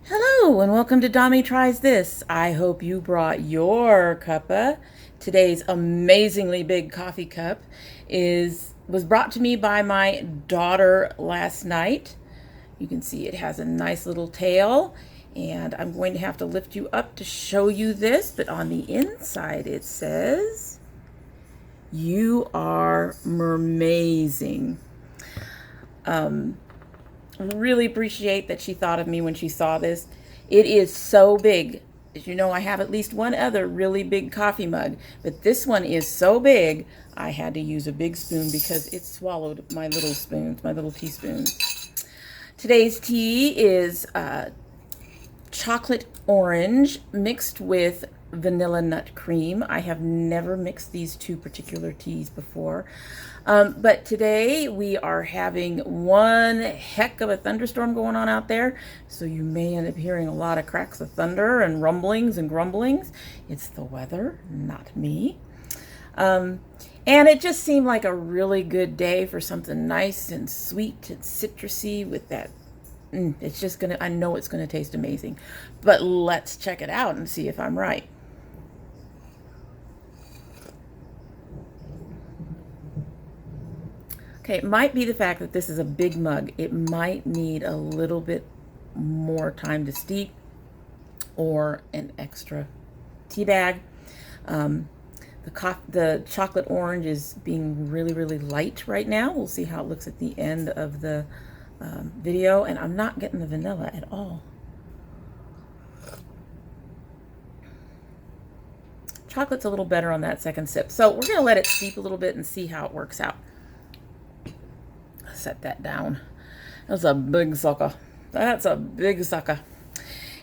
Hello and welcome to Dommy Tries This. I hope you brought your cuppa. Today's amazingly big coffee cup was brought to me by my daughter last night. You can see it has a nice little tail, and I'm going to have to lift you up to show you this, but on the inside it says, "You are mermazing." Really appreciate that she thought of me when she saw this. It is so big. As you know, I have at least one other really big coffee mug, but this one is so big, I had to use a big spoon because it swallowed my little spoons, my little teaspoons. Today's tea is chocolate orange mixed with vanilla nut cream. I have never mixed these two particular teas before. But today we are having one heck of a thunderstorm going on out there. So you may end up hearing a lot of cracks of thunder and rumblings and grumblings. It's the weather, not me. And it just seemed like a really good day for something nice and sweet and citrusy with that. It's just gonna, I know it's gonna taste amazing. But let's check it out and see if I'm right. Okay, it might be the fact that this is a big mug. It might need a little bit more time to steep or an extra tea bag. The chocolate orange is being really, really light right now. We'll see how it looks at the end of the video, and I'm not getting the vanilla at all. Chocolate's a little better on that second sip. So we're gonna let it steep a little bit and see how it works out. Set that down. That's a big sucker. That's a big sucker.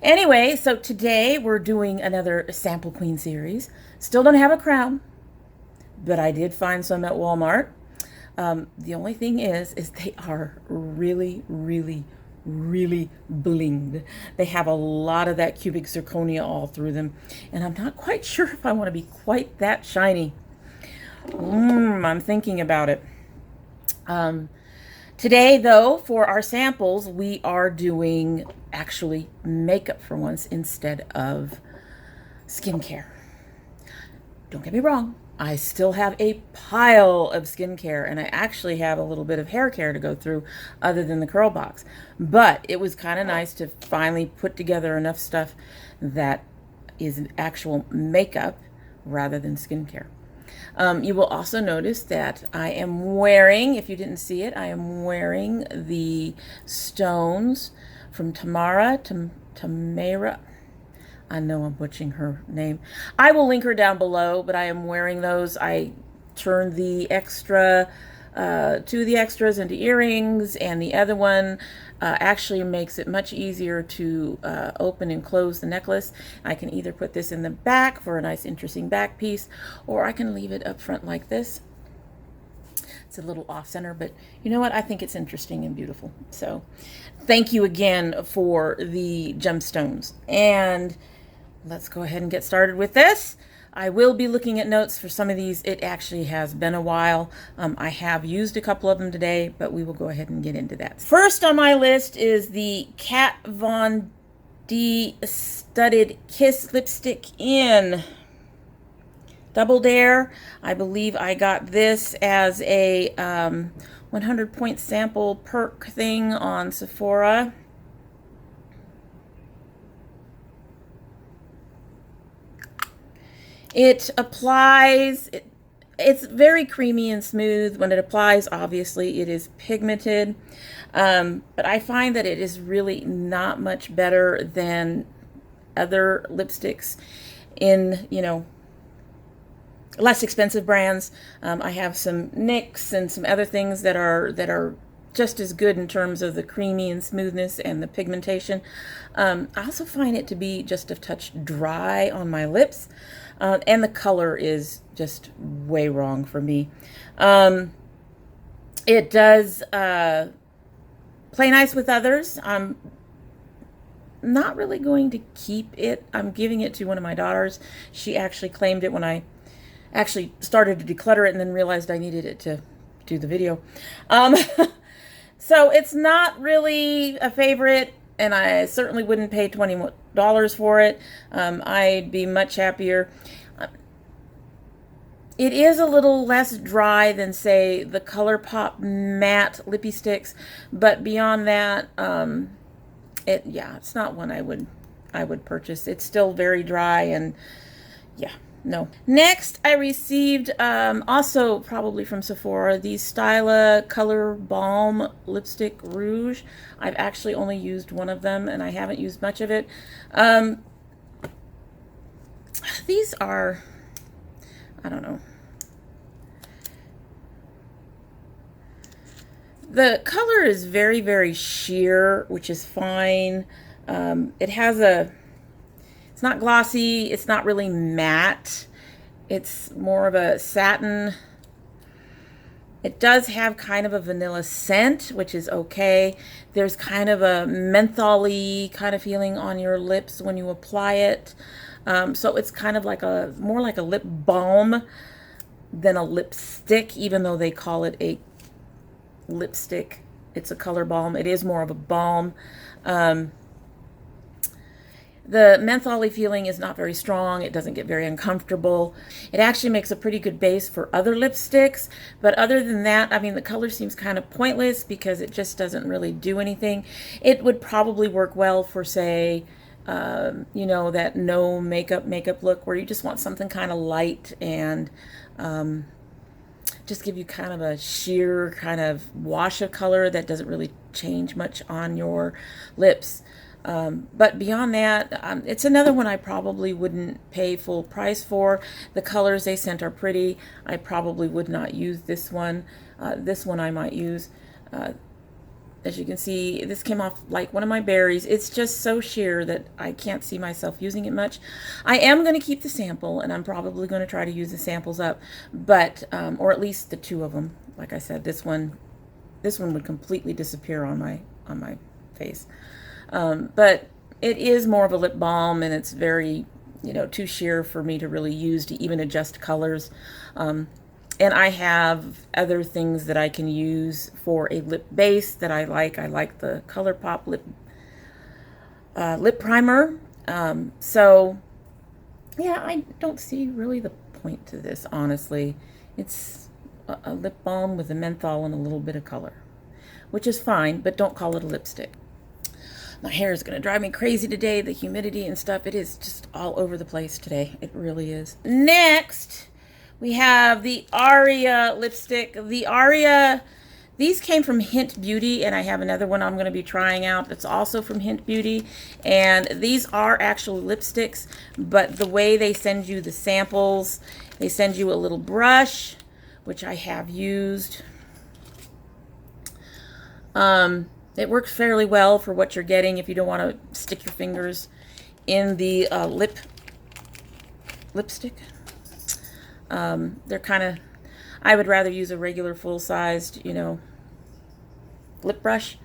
Anyway, so today we're doing another Sample Queen series. Still don't have a crown, but I did find some at Walmart. The only thing is they are really, really, really blinged. They have a lot of that cubic zirconia all through them, and I'm not quite sure if I want to be quite that shiny. I'm thinking about it. Today, though, for our samples, we are doing actually makeup for once instead of skincare. Don't get me wrong, I still have a pile of skincare, and I actually have a little bit of hair care to go through other than the curl box. But it was kind of nice to finally put together enough stuff that is actual makeup rather than skincare. You will also notice that I am wearing, if you didn't see it, I am wearing the stones from Tamara. I know I'm butchering her name. I will link her down below, but I am wearing those. I turned the extra, two of the extras into earrings, and the other one actually makes it much easier to open and close the necklace. I can either put this in the back for a nice interesting back piece, or I can leave it up front like this. It's a little off center, but you know what? I think it's interesting and beautiful. So thank you again for the gemstones. And let's go ahead and get started with this. I will be looking at notes for some of these. It actually has been a while. I have used a couple of them today, but we will go ahead and get into that. First on my list is the Kat Von D Studded Kiss Lipstick in Double Dare. I believe I got this as a 100-point sample perk thing on Sephora. It applies, it's very creamy and smooth. When it applies, obviously it is pigmented, but I find that it is really not much better than other lipsticks in, less expensive brands. I have some NYX and some other things that are just as good in terms of the creamy and smoothness and the pigmentation. I also find it to be just a touch dry on my lips. And the color is just way wrong for me. It does play nice with others. I'm not really going to keep it. I'm giving it to one of my daughters. She actually claimed it when I actually started to declutter it and then realized I needed it to do the video. So it's not really a favorite. and I certainly wouldn't pay $20 for it. I'd be much happier. It is a little less dry than, say, the ColourPop matte lippy sticks, but beyond that, it's not one I would purchase. It's still very dry, and yeah, no. Next, I received, also probably from Sephora, the Styla Color Balm Lipstick Rouge. I've actually only used one of them, and I haven't used much of it. These are, I don't know. The color is very, very sheer, which is fine. It has it's not glossy, it's not really matte. It's more of a satin. It does have kind of a vanilla scent, which is okay. There's kind of a menthol-y kind of feeling on your lips when you apply it. So it's kind of like more like a lip balm than a lipstick, even though they call it a lipstick. It's a color balm. It is more of a balm. The menthol-y feeling is not very strong. It doesn't get very uncomfortable. It actually makes a pretty good base for other lipsticks, but other than that, I mean, the color seems kind of pointless because it just doesn't really do anything. It would probably work well for, say, you know, that no makeup look where you just want something kind of light and just give you kind of a sheer kind of wash of color that doesn't really change much on your lips. But beyond that, it's another one I probably wouldn't pay full price for. The colors they sent are pretty. I probably would not use this one. This one I might use. As you can see, this came off like one of my berries. It's just so sheer that I can't see myself using it much. I am going to keep the sample, and I'm probably going to try to use the samples up, but or at least the two of them. Like I said, this one would completely disappear on my face. But it is more of a lip balm, and it's very, you know, too sheer for me to really use to even adjust colors. And I have other things that I can use for a lip base that I like. I like the ColourPop lip primer. So yeah, I don't see really the point to this, honestly. It's a lip balm with a menthol and a little bit of color, which is fine, but don't call it a lipstick. My hair is going to drive me crazy today. The humidity and stuff, it is just all over the place today. It really is. Next, we have the Aria lipstick. The Aria, these came from Hint Beauty, and I have another one I'm going to be trying out that's also from Hint Beauty. And these are actual lipsticks, but the way they send you the samples, they send you a little brush, which I have used. It works fairly well for what you're getting if you don't want to stick your fingers in the lipstick. They're kind of, I would rather use a regular full-sized, you know, lip brush.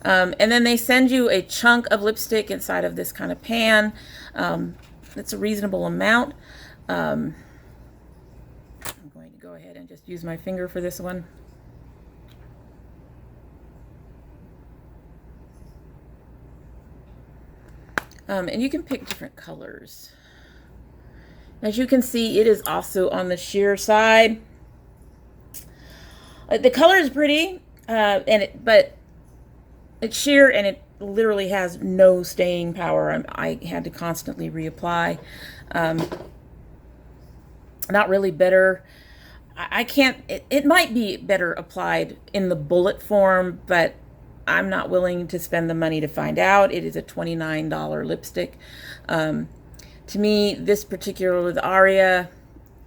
And then they send you a chunk of lipstick inside of this kind of pan. It's a reasonable amount. I'm going to go ahead and just use my finger for this one. And you can pick different colors. As you can see, it is also on the sheer side. The color is pretty, but it's sheer and it literally has no staying power. I had to constantly reapply. Not really better. I can't, it might be better applied in the bullet form, but I'm not willing to spend the money to find out. It is a $29 lipstick. To me, this particular with Aria,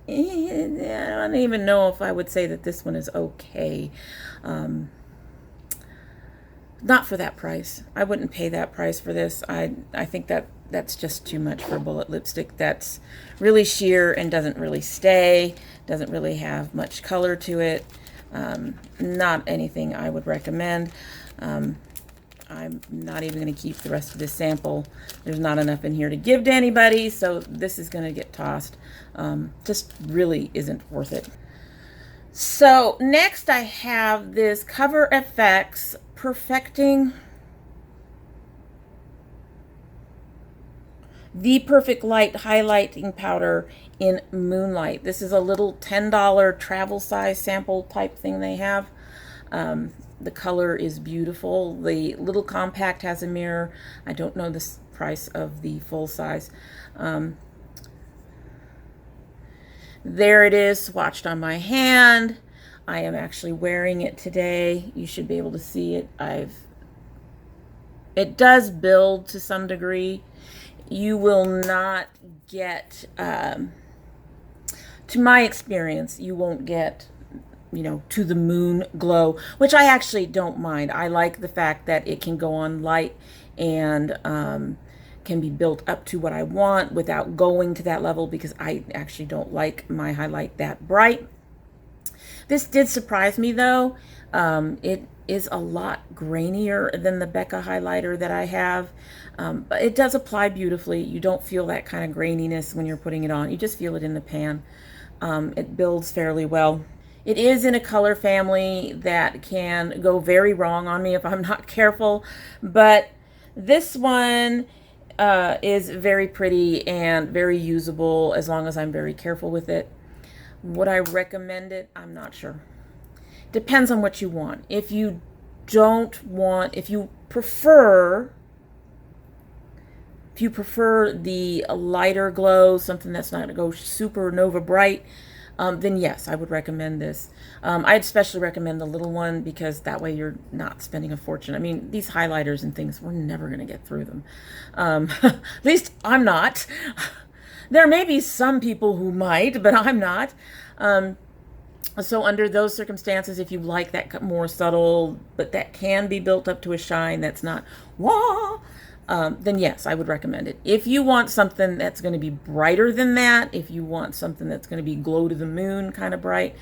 I don't even know if I would say that this one is okay. Not for that price. I wouldn't pay that price for this. I think that's just too much for a bullet lipstick. That's really sheer and doesn't really stay, doesn't really have much color to it. Not anything I would recommend. I'm not even going to keep the rest of this sample. There's not enough in here to give to anybody, so this is going to get tossed. Just really isn't worth it. So next I have this Cover FX Perfecting the Perfect Light highlighting powder in Moonlight. This is a little $10 travel size sample type thing they have. The color is beautiful. The little compact has a mirror. I don't know the price of the full size. There it is, swatched on my hand. I am actually wearing it today. You should be able to see it. It does build to some degree. You will not get, to my experience, you won't get, you know, to the moon glow, which I actually don't mind. I like the fact that it can go on light and can be built up to what I want without going to that level, because I actually don't like my highlight that bright. This did surprise me though. It is a lot grainier than the Becca highlighter that I have, but it does apply beautifully. You don't feel that kind of graininess when you're putting it on. You just feel it in the pan. It builds fairly well. It is in a color family that can go very wrong on me if I'm not careful, but this one is very pretty and very usable as long as I'm very careful with it. Would I recommend it? I'm not sure. Depends on what you want. If you prefer the lighter glow, something that's not going to go supernova bright, then yes, I would recommend this. I'd especially recommend the little one, because that way you're not spending a fortune. I mean, these highlighters and things, we're never going to get through them. At least I'm not. There may be some people who might, but I'm not. So under those circumstances, if you like that more subtle, but that can be built up to a shine that's not wah, then yes, I would recommend it. If you want something that's going to be brighter than that, if you want something that's going to be glow to the moon kind of bright,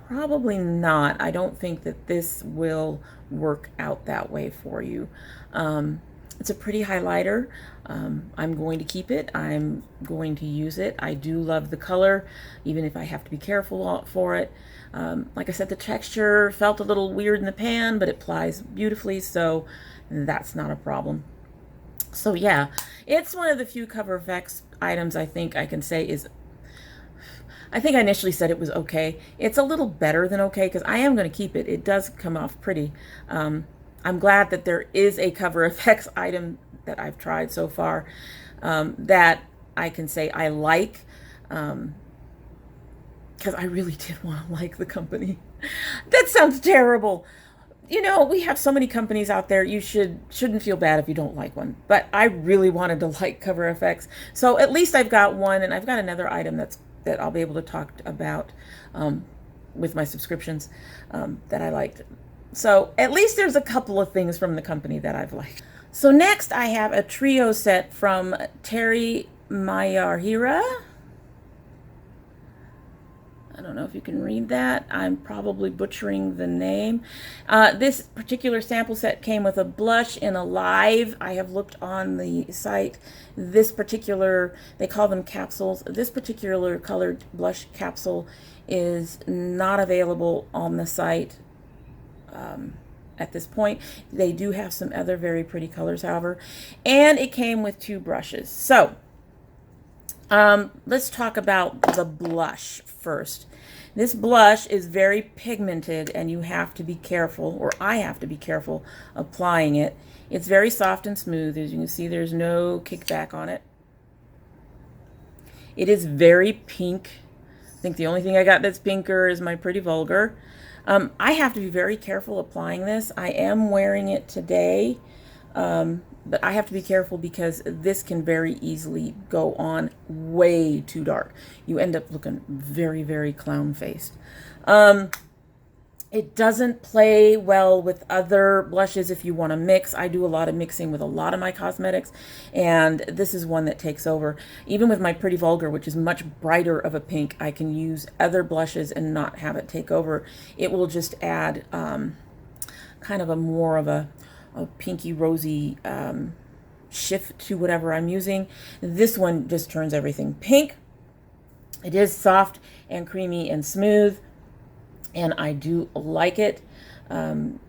probably not. I don't think that this will work out that way for you. It's a pretty highlighter. I'm going to keep it. I'm going to use it. I do love the color, even if I have to be careful for it. Like I said, the texture felt a little weird in the pan, but it applies beautifully, so that's not a problem. So yeah, it's one of the few Cover FX items I think I can say is, I think I initially said it was okay. It's a little better than okay, because I am going to keep it. It does come off pretty. I'm glad that there is a Cover FX item that I've tried so far that I can say I like, because I really did want to like the company. That sounds terrible. You know, we have so many companies out there. You shouldn't feel bad if you don't like one. But I really wanted to like Cover FX. So at least I've got one, and I've got another item that I'll be able to talk about with my subscriptions that I liked. So at least there's a couple of things from the company that I've liked. So next I have a trio set from Terry Mayarhira. I don't know if you can read that. I'm probably butchering the name. This particular sample set came with a blush in Alive. I have looked on the site. This particular, they call them capsules. This particular colored blush capsule is not available on the site at this point. They do have some other very pretty colors, however. And it came with 2 brushes. So let's talk about the blush first. This blush is very pigmented, and you have to be careful, or I have to be careful applying it. It's very soft and smooth. As you can see, there's no kickback on it. It is very pink. I think the only thing I got that's pinker is my Pretty Vulgar. I have to be very careful applying this. I am wearing it today, but I have to be careful because this can very easily go on way too dark. You end up looking very, very clown-faced. It doesn't play well with other blushes if you want to mix. I do a lot of mixing with a lot of my cosmetics, and this is one that takes over. Even with my Pretty Vulgar, which is much brighter of a pink, I can use other blushes and not have it take over. It will just add kind of a more of a pinky rosy shift to whatever I'm using. This one just turns everything pink. It is soft and creamy and smooth, and I do like it.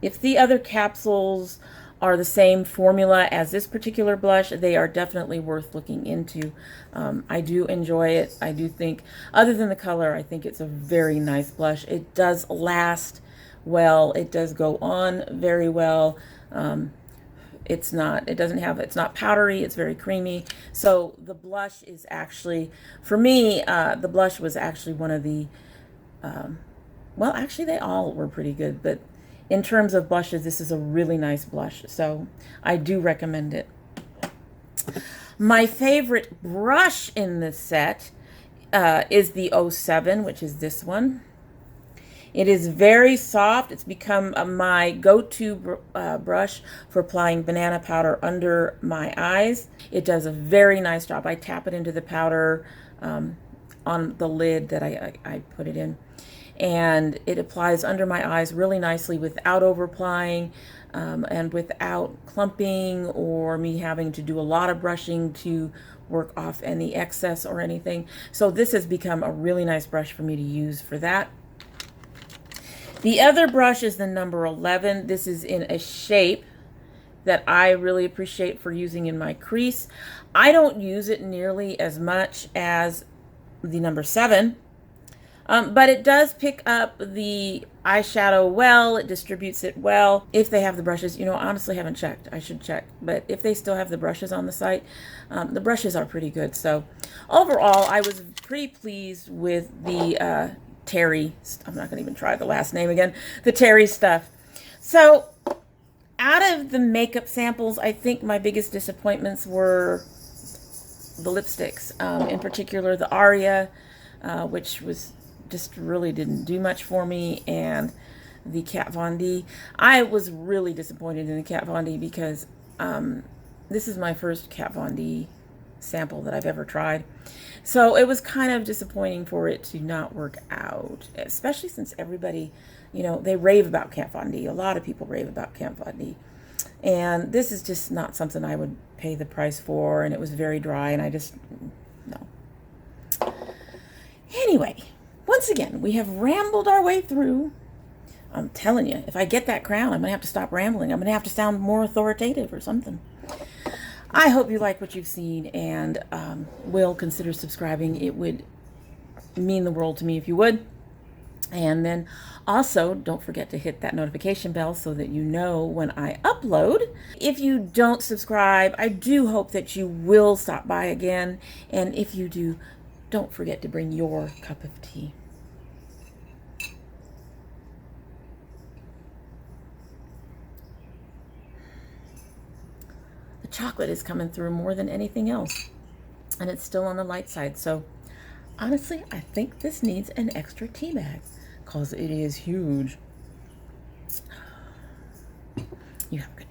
If the other capsules are the same formula as this particular blush, they are definitely worth looking into. I do enjoy it. I do think, other than the color, I think it's a very nice blush. It does last well. It does go on very well. It's not powdery. It's very creamy. So the blush is actually, for me, the blush was actually one of the, well, actually they all were pretty good, but in terms of blushes, this is a really nice blush. So I do recommend it. My favorite brush in this set is the 07, which is this one. It is very soft. It's become my go-to brush for applying banana powder under my eyes. It does a very nice job. I tap it into the powder on the lid that I put it in, and it applies under my eyes really nicely without over applying and without clumping or me having to do a lot of brushing to work off any excess or anything. So this has become a really nice brush for me to use for that. The other brush is the number 11. This is in a shape that I really appreciate for using in my crease. I don't use it nearly as much as the number 7, but it does pick up the eyeshadow well. It distributes it well. If they have the brushes, you know, honestly haven't checked. I should check. But if they still have the brushes on the site, the brushes are pretty good. So overall, I was pretty pleased with the Terry, I'm not going to even try the last name again, the Terry stuff. So out of the makeup samples, I think my biggest disappointments were the lipsticks, in particular the Aria, which was just really didn't do much for me, and the Kat Von D. I was really disappointed in the Kat Von D because this is my first Kat Von D sample that I've ever tried. So it was kind of disappointing for it to not work out, especially since everybody, you know, they rave about Kat Von D. A lot of people rave about Kat Von D. And this is just not something I would pay the price for, and it was very dry, and I just, no. Anyway, once again, we have rambled our way through. I'm telling you, if I get that crown, I'm going to have to stop rambling. I'm going to have to sound more authoritative or something. I hope you like what you've seen and will consider subscribing. It would mean the world to me if you would. And then also, don't forget to hit that notification bell so that you know when I upload. If you don't subscribe, I do hope that you will stop by again. And if you do, don't forget to bring your cup of tea. Chocolate is coming through more than anything else, and it's still on the light side. So honestly, I think this needs an extra tea bag because it is huge. You have a good